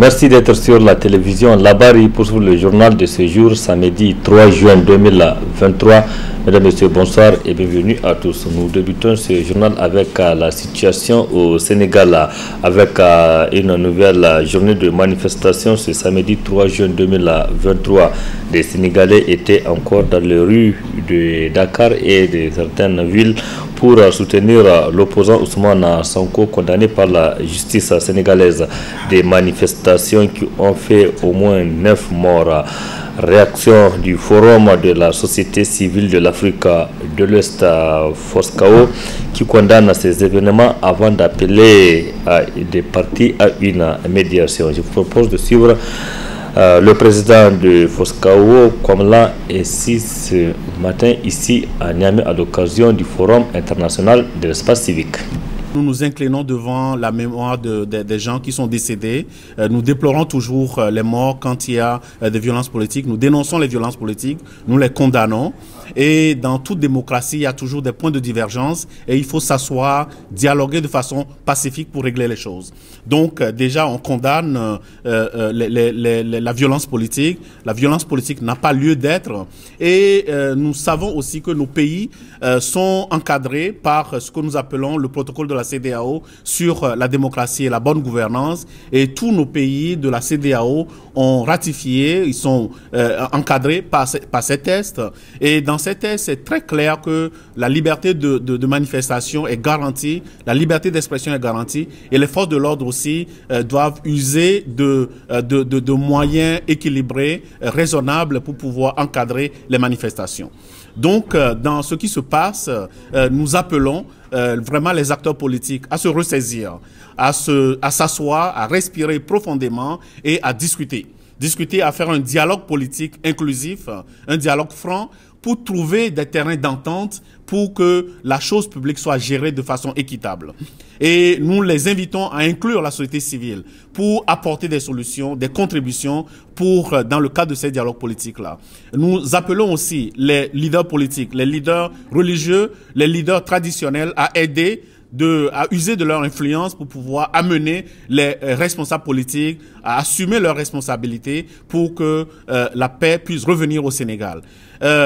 Merci d'être sur la télévision Labari pour le journal de ce jour, samedi 3 juin 2023. Mesdames et messieurs, bonsoir et bienvenue à tous. Nous débutons ce journal avec la situation au Sénégal, avec une nouvelle journée de manifestation ce samedi 3 juin 2023. Les Sénégalais étaient encore dans les rues de Dakar et de certaines villes pour soutenir l'opposant Ousmane Sonko, condamné par la justice sénégalaise. Des manifestations qui ont fait au moins 9 morts. Réaction du Forum de la société civile de l'Afrique de l'Ouest, Foscao, qui condamne ces événements avant d'appeler des partis à une médiation. Je vous propose de suivre le président de Foscao, Komla, ici ce matin ici à Niamey à l'occasion du Forum international de l'espace civique. Nous nous inclinons devant la mémoire des gens qui sont décédés. Nous déplorons toujours les morts quand il y a des violences politiques. Nous dénonçons les violences politiques, nous les condamnons. Et dans toute démocratie, il y a toujours des points de divergence et il faut s'asseoir, dialoguer de façon pacifique pour régler les choses. Donc déjà, on condamne la violence politique. La violence politique n'a pas lieu d'être. Et nous savons aussi que nos pays sont encadrés par ce que nous appelons le protocole de la CEDEAO sur la démocratie et la bonne gouvernance. Et tous nos pays de la CEDEAO ont ratifié, ils sont encadrés par ces tests. Et dans ces tests, c'est très clair que la liberté de manifestation est garantie, la liberté d'expression est garantie, et les forces de l'ordre aussi doivent user de moyens équilibrés, raisonnables pour pouvoir encadrer les manifestations. Donc, dans ce qui se passe, nous appelons vraiment les acteurs politiques à se ressaisir, à s'asseoir, à respirer profondément et à discuter. Discuter, à faire un dialogue politique inclusif, un dialogue franc, pour trouver des terrains d'entente pour que la chose publique soit gérée de façon équitable. Et nous les invitons à inclure la société civile pour apporter des solutions, des contributions pour, dans le cadre de ces dialogues politiques-là. Nous appelons aussi les leaders politiques, les leaders religieux, les leaders traditionnels à aider à user de leur influence pour pouvoir amener les responsables politiques à assumer leurs responsabilités pour que la paix puisse revenir au Sénégal.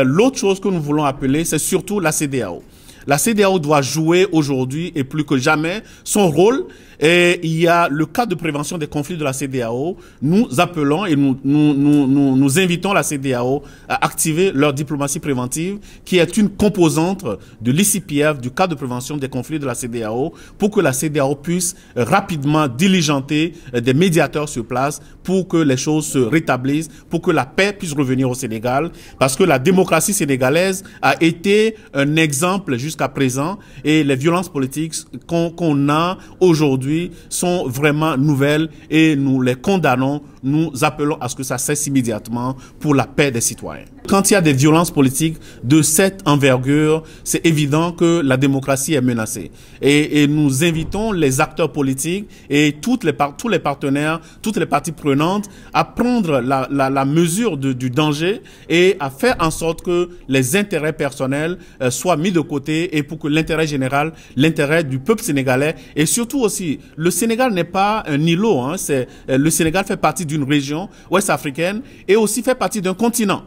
L'autre chose que nous voulons appeler, c'est surtout la CEDEAO. La CEDEAO doit jouer aujourd'hui et plus que jamais son rôle. Et il y a le cadre de prévention des conflits de la CEDEAO. Nous appelons et nous invitons la CEDEAO à activer leur diplomatie préventive, qui est une composante de l'ICPF, du cadre de prévention des conflits de la CEDEAO, pour que la CEDEAO puisse rapidement diligenter des médiateurs sur place pour que les choses se rétablissent, pour que la paix puisse revenir au Sénégal. Parce que la démocratie sénégalaise a été un exemple jusqu'à présent et les violences politiques qu'on a aujourd'hui sont vraiment nouvelles et nous les condamnons. Nous appelons à ce que ça cesse immédiatement pour la paix des citoyens. Quand il y a des violences politiques de cette envergure, c'est évident que la démocratie est menacée. Et nous invitons les acteurs politiques et tous les partenaires, toutes les parties prenantes à prendre la mesure du danger et à faire en sorte que les intérêts personnels soient mis de côté et pour que l'intérêt général, l'intérêt du peuple sénégalais et surtout aussi, le Sénégal n'est pas un îlot, hein, le Sénégal fait partie d'une région ouest africaine et aussi fait partie d'un continent.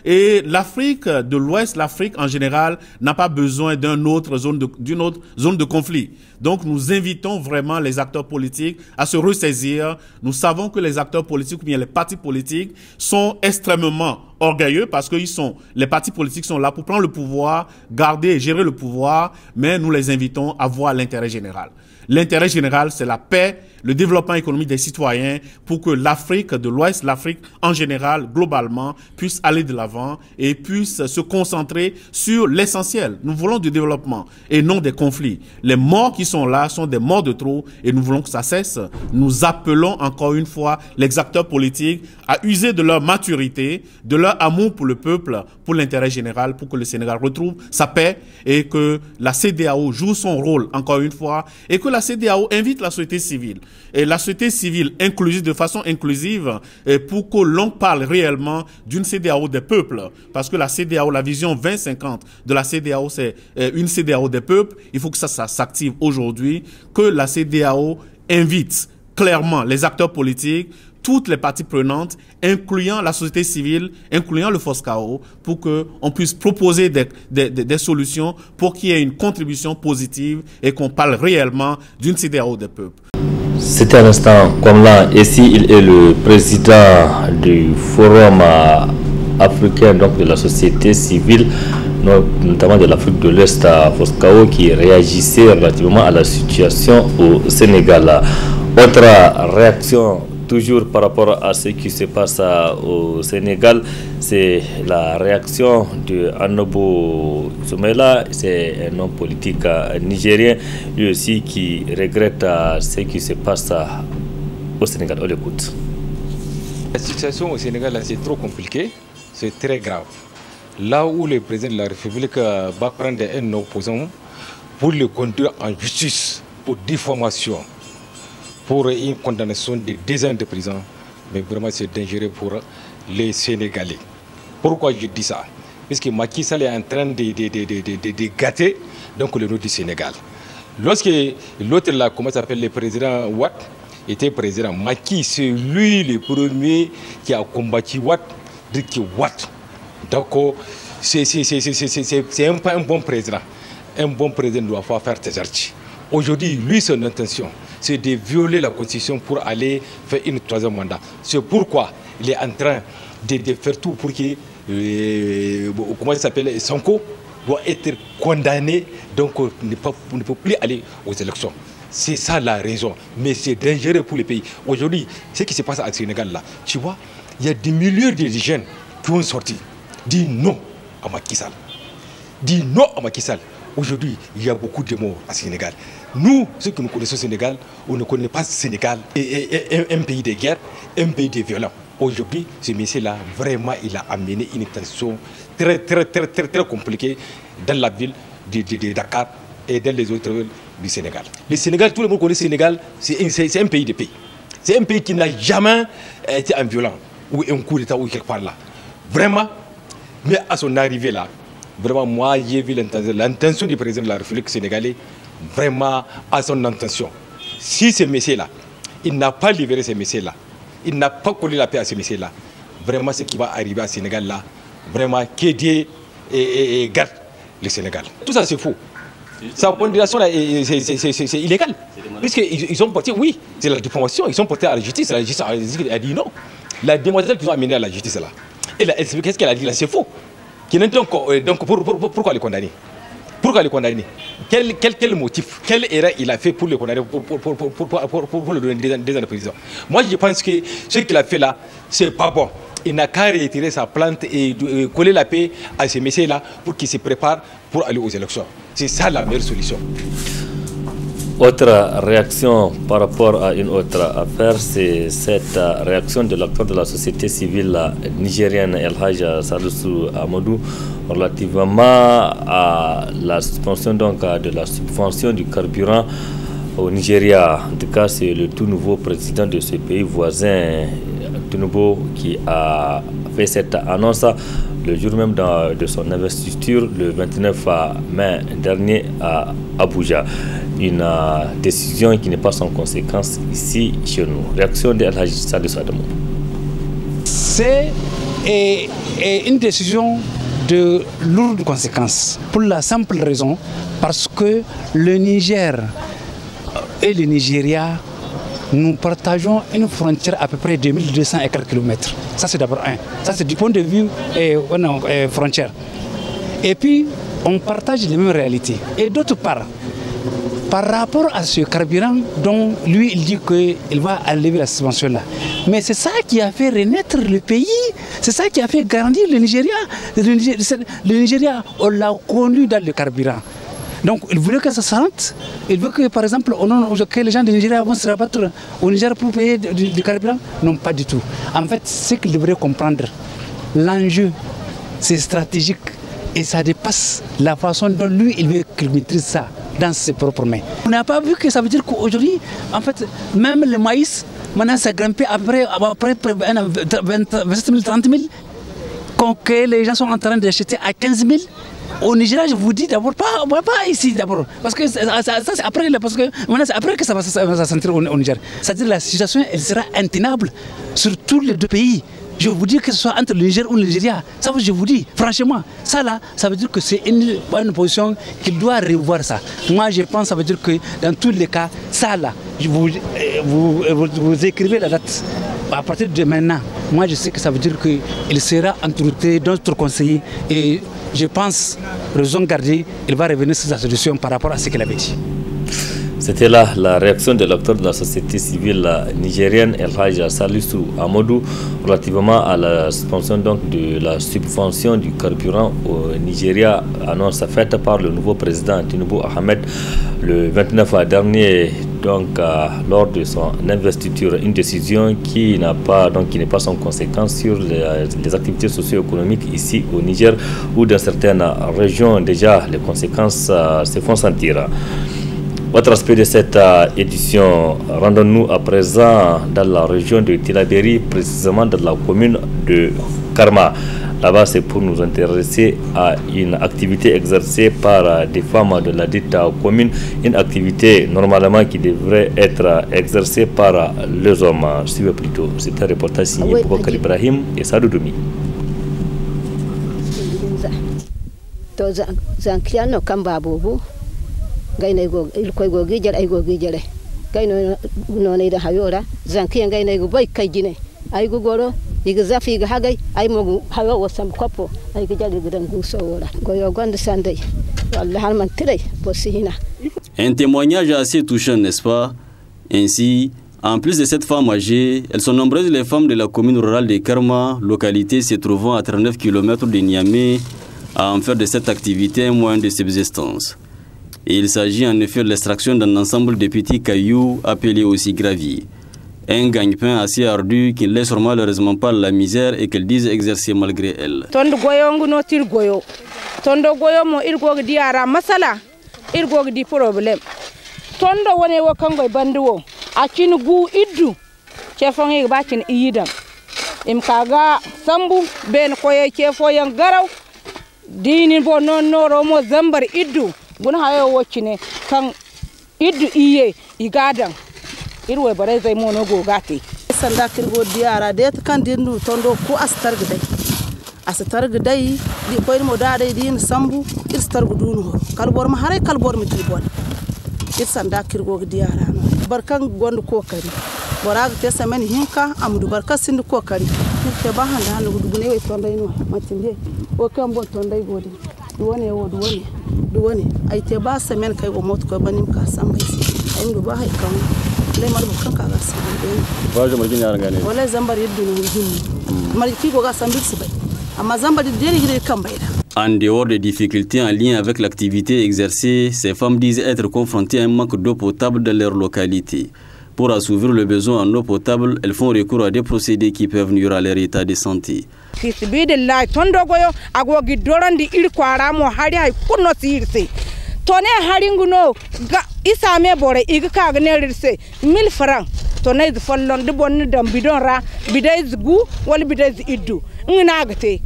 Et l'Afrique de l'Ouest, l'Afrique en général, n'a pas besoin d'une autre zone de conflit. Donc nous invitons vraiment les acteurs politiques à se ressaisir. Nous savons que les acteurs politiques ou bien les partis politiques sont extrêmement orgueilleux parce que les partis politiques sont là pour prendre le pouvoir, garder et gérer le pouvoir, mais nous les invitons à voir l'intérêt général. L'intérêt général, c'est la paix, le développement économique des citoyens pour que l'Afrique de l'Ouest, l'Afrique en général, globalement, puisse aller de l'avant et puisse se concentrer sur l'essentiel. Nous voulons du développement et non des conflits. Les morts qui sont là sont des morts de trop et nous voulons que ça cesse. Nous appelons encore une fois les acteurs politiques à user de leur maturité, de leur amour pour le peuple, pour l'intérêt général, pour que le Sénégal retrouve sa paix et que la CEDEAO joue son rôle encore une fois et que la CEDEAO invite la société civile. Et la société civile inclusive, de façon inclusive, pour que l'on parle réellement d'une CEDEAO des peuples. Parce que la CEDEAO, la vision 2050 de la CEDEAO, c'est une CEDEAO des peuples. Il faut que ça s'active aujourd'hui, que la CEDEAO invite clairement les acteurs politiques toutes les parties prenantes, incluant la société civile, incluant le FOSCAO, pour qu'on puisse proposer des solutions pour qu'il y ait une contribution positive et qu'on parle réellement d'une CEDEAO des peuples. C'était un instant comme là. Ici, il est le président du Forum africain, donc de la société civile, notamment de l'Afrique de l'Est, à FOSCAO, qui réagissait relativement à la situation au Sénégal. Autre réaction, toujours par rapport à ce qui se passe au Sénégal, c'est la réaction de Anobo Soumaïla, c'est un homme politique nigérien, lui aussi qui regrette ce qui se passe au Sénégal. On l'écoute. La situation au Sénégal, c'est trop compliqué, c'est très grave. Là où le président de la République va prendre un opposant pour le conduire en justice, pour diffamation, pour une condamnation de 10 ans de prison, mais vraiment c'est dangereux pour les Sénégalais. Pourquoi je dis ça? Parce que Macky Sall est en train de gâter donc, le nom du Sénégal. Lorsque l'autre là, comment s'appelle, le président Ouatt, était président, Macky, c'est lui le premier qui a combattu Ouatt, donc c'est un bon président. Un bon président doit faire ses archives. Aujourd'hui, lui, son intention, c'est de violer la Constitution pour aller faire une troisième mandat. C'est pourquoi il est en train de faire tout pour que, comment il s'appelle, Sonko doit être condamné, donc ne peut plus aller aux élections. C'est ça la raison. Mais c'est dangereux pour le pays. Aujourd'hui, ce qui se passe au Sénégal, là, tu vois, il y a des milliers de jeunes qui ont sorti, dit non à Macky Sall. Dit non à Macky Sall. Aujourd'hui, il y a beaucoup de morts au Sénégal. Nous, ceux que nous connaissons au Sénégal, on ne connaît pas le Sénégal, un pays de guerre, un pays de violence. Aujourd'hui, ce monsieur-là, vraiment, il a amené une tension très compliquée dans la ville de Dakar et dans les autres villes du Sénégal. Le Sénégal, tout le monde connaît le Sénégal, c'est un pays de paix. C'est un pays qui n'a jamais été en violence ou un coup d'État ou quelque part là. Vraiment, mais à son arrivée là, vraiment, moi, j'ai vu l'intention du président de la République sénégalaise, vraiment à son intention. Si ce monsieur-là, il n'a pas libéré ce monsieur-là, il n'a pas collé la paix à ce monsieur-là, vraiment, ce qui va arriver au Sénégal là, vraiment, que Dieu garde le Sénégal. Tout ça, c'est faux. Sa condamnation là, c'est illégal. Puisqu'ils sont portés, oui, c'est la diffamation, ils sont portés à la justice. La justice a dit non. La demoiselle qu'ils ont amenée à la justice là, qu'est-ce qu'elle a dit là? C'est faux. Donc pourquoi le condamner? Pourquoi le condamner? Quel motif? Quelle erreur il a fait pour le condamner, pour le donner 2 ans de prison? Moi je pense que ce qu'il a fait là, c'est pas bon. Il n'a qu'à retirer sa plainte et coller la paix à ces messieurs-là pour qu'ils se préparent pour aller aux élections. C'est ça la meilleure solution. Autre réaction par rapport à une autre affaire, c'est cette réaction de l'acteur de la société civile nigérienne El Hadj Salisu Amadou relativement à la suspension donc, de la subvention du carburant au Nigeria. En tout cas, c'est le tout nouveau président de ce pays voisin, Tinubu, qui a fait cette annonce le jour même de son investiture, le 29 mai dernier à Abuja. Une décision qui n'est pas sans conséquence ici chez nous. Réaction de El Hadj Salisu Amadou. C'est une décision de lourdes conséquences pour la simple raison parce que le Niger et le Nigeria, nous partageons une frontière à peu près de 2200 et quelques kilomètres. Ça c'est d'abord un. Ça c'est du point de vue frontière. Et puis on partage les mêmes réalités. Et d'autre part, par rapport à ce carburant dont lui il dit qu'il va enlever la subvention là. Mais c'est ça qui a fait renaître le pays, c'est ça qui a fait grandir le Nigeria. Le Nigeria, on l'a connu dans le carburant. Donc il voulait que ça s'arrête. Il veut que par exemple que les gens du Nigeria vont se rabattre au Niger pour payer du carburant. Non, pas du tout. En fait, ce qu'il devrait comprendre, l'enjeu, c'est stratégique et ça dépasse la façon dont lui il veut qu'il maîtrise ça dans ses propres mains. On n'a pas vu que ça veut dire qu'aujourd'hui, en fait, même le maïs, maintenant ça a grimpé après 27 000, 30 000. que les gens sont en train d'acheter à 15 000. Au Nigeria, je vous dis d'abord, pas ici d'abord, parce que ça c'est après, parce que c'est après que ça va se sentir au Niger. C'est-à-dire la situation, elle sera intenable sur tous les deux pays. Je vous dis que ce soit entre le Niger ou le Nigeria, ça je vous dis, franchement, ça là, ça veut dire que c'est une position qu'il doit revoir ça. Moi je pense, ça veut dire que dans tous les cas, ça là, vous écrivez la date. À partir de maintenant, moi je sais que ça veut dire qu'il sera entouré d'autres conseillers et je pense, raison gardée, il va revenir sur sa solution par rapport à ce qu'il avait dit. C'était là la réaction de l'acteur de la société civile nigérienne El Hadj Salisu Amadou relativement à la suspension donc de la subvention du carburant au Nigeria, annonce faite par le nouveau président Tinubu Ahmed le 29 dernier, donc lors de son investiture, une décision qui n'est pas sans conséquence sur les activités socio-économiques ici au Niger, où dans certaines régions déjà les conséquences se font sentir. Autre aspect de cette édition, rendons-nous à présent dans la région de Tilaberi, précisément dans la commune de Karma. Là-bas, c'est pour nous intéresser à une activité exercée par des femmes de la dite commune, une activité normalement qui devrait être exercée par les hommes. Suivez plutôt, c'est un reportage signé Boubacar Ibrahim et Sadou Doumi. Gaynay go il koy go gijal ay go gijale gayno no ne da hayora zanki gaynay go boy kay jine ay go goro iga zafi ga hagay ay mo hayo wasam kopo ay gijal gidan guso wora go yo gonde sandey wallahi hal man tirey posihina. Un témoignage assez touchant, n'est-ce pas? Ainsi, en plus de cette femme âgée, elles sont nombreuses les femmes de la commune rurale de Karma, localité se trouvant à 39 km de Niamey, à en faire de cette activité un moyen de subsistance. Et il s'agit en effet de l'extraction d'un ensemble de petits cailloux appelés aussi graviers. Un gagne-pain assez ardu qui ne laisse malheureusement pas la misère et qu'elles disent exercer malgré elles. Tondo goyo no tir goyo. Tondo goyo mo irgo di ara masala. Irgo di problem. Tondo wone wo kango bandu wo. Achin gu iddu. Chefon e ba chin iyidam. Im kaga sambu ben koye chefo yang garaw. Dini bo non noro mo zambar iddu. Gun hayo wocine kan iddu iye igadan irwe bare zai mono go gati sanda kirgo diara de kan dindu tondo ko astar gidai di koy mo da dai din sambu istar gudunu kalbor ma hare kalbor mi tibon sanda kirgo diara barkan gondu kokari boraga te semen hinka amdu barka sindu kokari te ba handa hanu gudune we tondo ino matinde o kan bon tondo godi duwane wo duwane ay te ba semen kay go mot ko banim ka sambay si ay ndo ba hay kan le mar kan ka ga sambe ba je margin yaran gane wala zambar yiddu no hin mar ki go ga sambe si bay amma zambar de hire kan bayda. En dehors des difficultés en lien avec l'activité exercée, ces femmes disent être confrontées à un manque d'eau potable dans leur localité. Pour assouvir le besoin en eau potable, elles font recours à des procédés qui peuvent nuire à leur état de santé. Bismillah tondo goyo agogi dorandi il kwara mo hari hay kunno sirse tone hari nguno ga isame bore ig ka ga nerirse 1000 francs tone de follon de bon dam bidon ra bidai gu wal bidai iddu ngina gate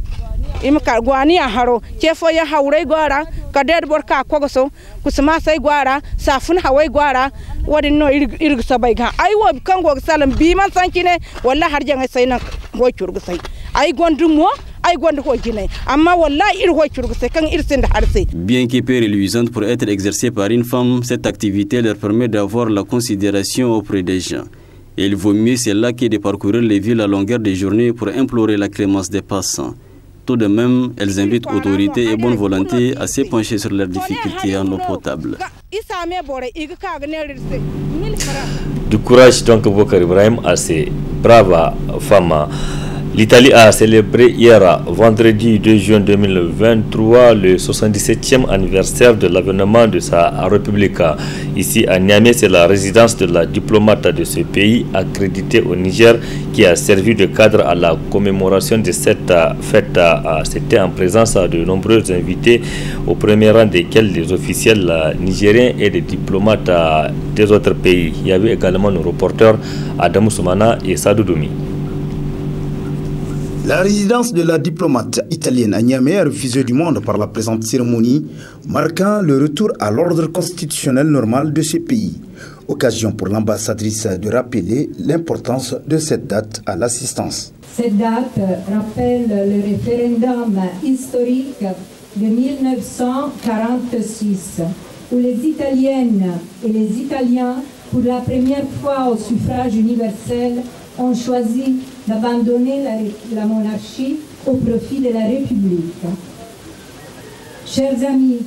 im ka gwani a haro chefo ya haure gwara ka der bor ka kogoso kusma sai gwara safun hawai gwara wadin no irg sabai ga ai wo kan go salam bi man sankine wallahi har janga sai nan ho curgu sai ai gondu mo ai gondu ho gine amma wallahi ir ho curgu sai kan irsin da harse. Bien que peu reluisante pour être exercée par une femme, cette activité leur permet d'avoir la considération auprès des gens. Et il vaut mieux cela que de parcourir les villes à longueur de journée pour implorer la clémence des passants. Tout de même, elles invitent autorités et bonne volonté à se pencher sur leurs difficultés en eau potable. Du courage donc Boubacar Ibrahim à ces braves femmes. L'Italie a célébré hier, vendredi 2 juin 2023, le 77e anniversaire de l'avènement de sa République. Ici à Niamey, c'est la résidence de la diplomate de ce pays, accréditée au Niger, qui a servi de cadre à la commémoration de cette fête. C'était en présence de nombreux invités, au premier rang desquels les officiels nigériens et des diplomates des autres pays. Il y avait également nos reporters Adamou Soumana et Sadou Doumi. La résidence de la diplomate italienne à Niamey a refusé du monde par la présente cérémonie, marquant le retour à l'ordre constitutionnel normal de ce pays. Occasion pour l'ambassadrice de rappeler l'importance de cette date à l'assistance. Cette date rappelle le référendum historique de 1946, où les Italiennes et les Italiens, pour la première fois au suffrage universel, ont choisi d'abandonner la monarchie au profit de la République. Chers amis,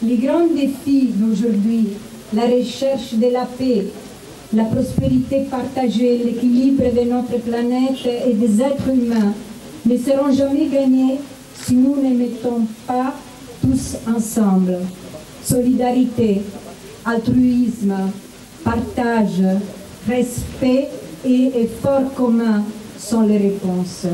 les grands défis d'aujourd'hui, la recherche de la paix, la prospérité partagée, l'équilibre de notre planète et des êtres humains ne seront jamais gagnés si nous ne mettons pas tous ensemble. Solidarité, altruisme, partage, respect et efforts communs sont les réponses.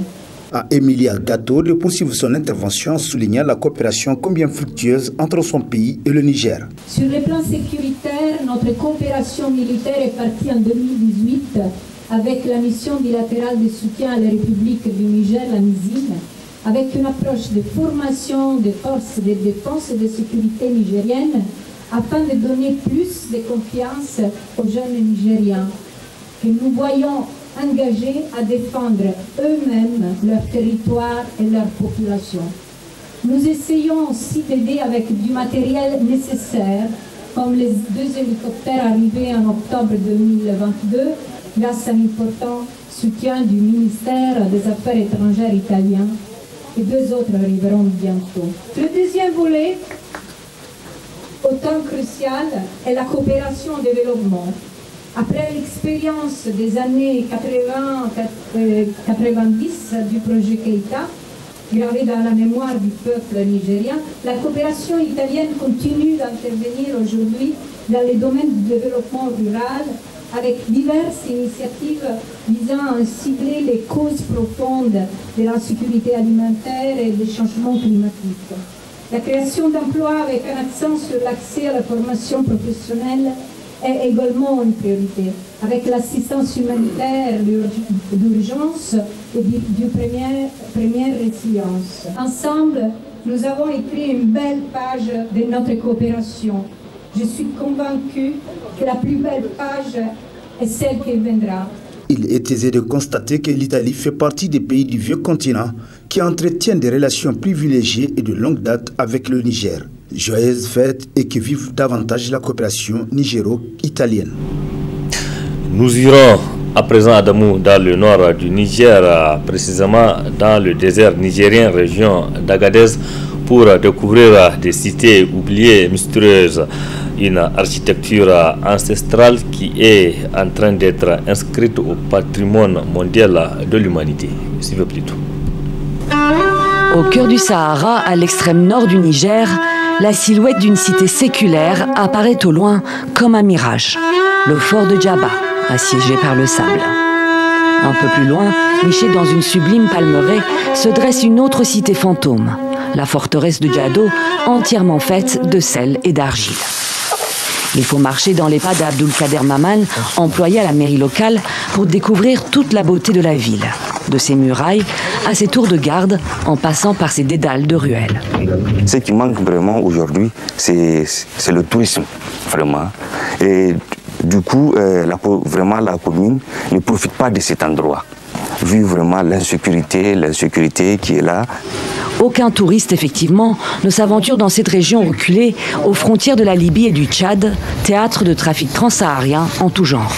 À Emilia Gatto de poursuivre son intervention en soulignant la coopération combien fructueuse entre son pays et le Niger. Sur le plan sécuritaire, notre coopération militaire est partie en 2018 avec la mission bilatérale de soutien à la République du Niger, la MISIM, avec une approche de formation des forces de défense et de sécurité nigériennes afin de donner plus de confiance aux jeunes Nigériens que nous voyons engagés à défendre eux-mêmes leur territoire et leur population. Nous essayons aussi d'aider avec du matériel nécessaire, comme les 2 hélicoptères arrivés en octobre 2022, grâce à l'important soutien du ministère des Affaires étrangères italien, et 2 autres arriveront bientôt. Le deuxième volet, autant crucial, est la coopération au développement. Après l'expérience des années 80-90 du projet Keïta, gravé dans la mémoire du peuple nigérien, la coopération italienne continue d'intervenir aujourd'hui dans les domaines du développement rural avec diverses initiatives visant à cibler les causes profondes de l'insécurité alimentaire et des changements climatiques. La création d'emplois avec un accent sur l'accès à la formation professionnelle est également une priorité, avec l'assistance humanitaire d'urgence et du première résilience. Ensemble, nous avons écrit une belle page de notre coopération. Je suis convaincue que la plus belle page est celle qui viendra. Il est aisé de constater que l'Italie fait partie des pays du vieux continent qui entretiennent des relations privilégiées et de longue date avec le Niger. Joyeuses fêtes et que vive davantage la coopération nigéro-italienne. Nous irons à présent, Adamou, dans le nord du Niger, précisément dans le désert nigérien, région d'Agadez, pour découvrir des cités oubliées, mystérieuses, une architecture ancestrale qui est en train d'être inscrite au patrimoine mondial de l'humanité. Suivez plutôt. Au cœur du Sahara, à l'extrême nord du Niger, la silhouette d'une cité séculaire apparaît au loin comme un mirage. Le fort de Djaba, assiégé par le sable. Un peu plus loin, nichée dans une sublime palmeraie, se dresse une autre cité fantôme, la forteresse de Djado, entièrement faite de sel et d'argile. Il faut marcher dans les pas d'Abdul Kader Maman, employé à la mairie locale, pour découvrir toute la beauté de la ville, de ses murailles à ses tours de garde, en passant par ses dédales de ruelles. Ce qui manque vraiment aujourd'hui, c'est le tourisme, vraiment. Et du coup, vraiment la commune ne profite pas de cet endroit, vu vraiment l'insécurité qui est là. Aucun touriste, effectivement, ne s'aventure dans cette région reculée, aux frontières de la Libye et du Tchad, théâtre de trafic transsaharien en tout genre.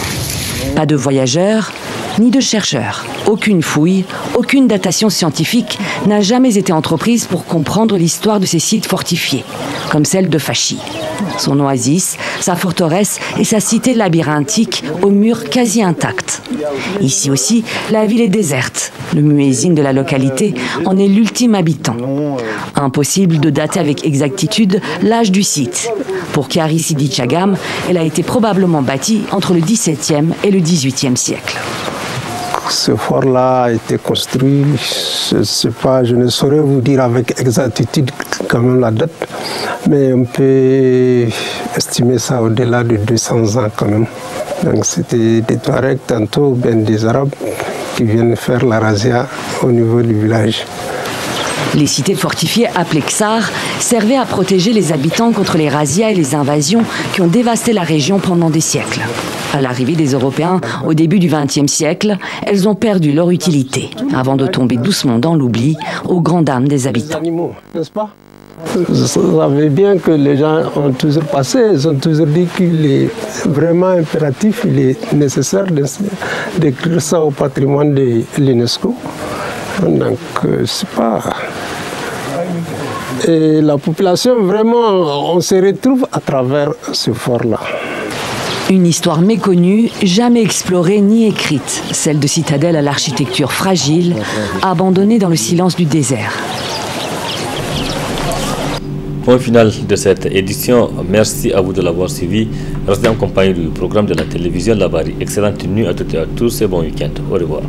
Pas de voyageurs, ni de chercheurs. Aucune fouille, aucune datation scientifique n'a jamais été entreprise pour comprendre l'histoire de ces sites fortifiés, comme celle de Fachi. Son oasis, sa forteresse et sa cité labyrinthique aux murs quasi intacts. Ici aussi, la ville est déserte. Le muezzin de la localité en est l'ultime habitant. Impossible de dater avec exactitude l'âge du site. Pour Kiari Sidi Chagam, elle a été probablement bâtie entre le XVIIe et le XVIIIe siècle. Ce fort-là a été construit, je ne saurais vous dire avec exactitude quand même la date, mais on peut estimer ça au-delà de 200 ans quand même. Donc c'était des Touaregs tantôt, bien des Arabes, qui viennent faire la razzia au niveau du village. Les cités fortifiées appelées Ksar servaient à protéger les habitants contre les razzias et les invasions qui ont dévasté la région pendant des siècles. À l'arrivée des Européens au début du XXe siècle, elles ont perdu leur utilité avant de tomber doucement dans l'oubli aux grandes dames des habitants. N'est-ce pas ? Vous savez bien que les gens ont toujours passé, ils ont toujours dit qu'il est vraiment impératif, il est nécessaire d'écrire ça au patrimoine de l'UNESCO. Donc, c'est pas... Et la population, vraiment, on se retrouve à travers ce fort-là. Une histoire méconnue, jamais explorée ni écrite, celle de citadelles à l'architecture fragile, abandonnées dans le silence du désert. Point final de cette édition. Merci à vous de l'avoir suivi. Restez en compagnie du programme de la télévision Labari. Excellente nuit à toutes et à tous et bon week-end. Au revoir.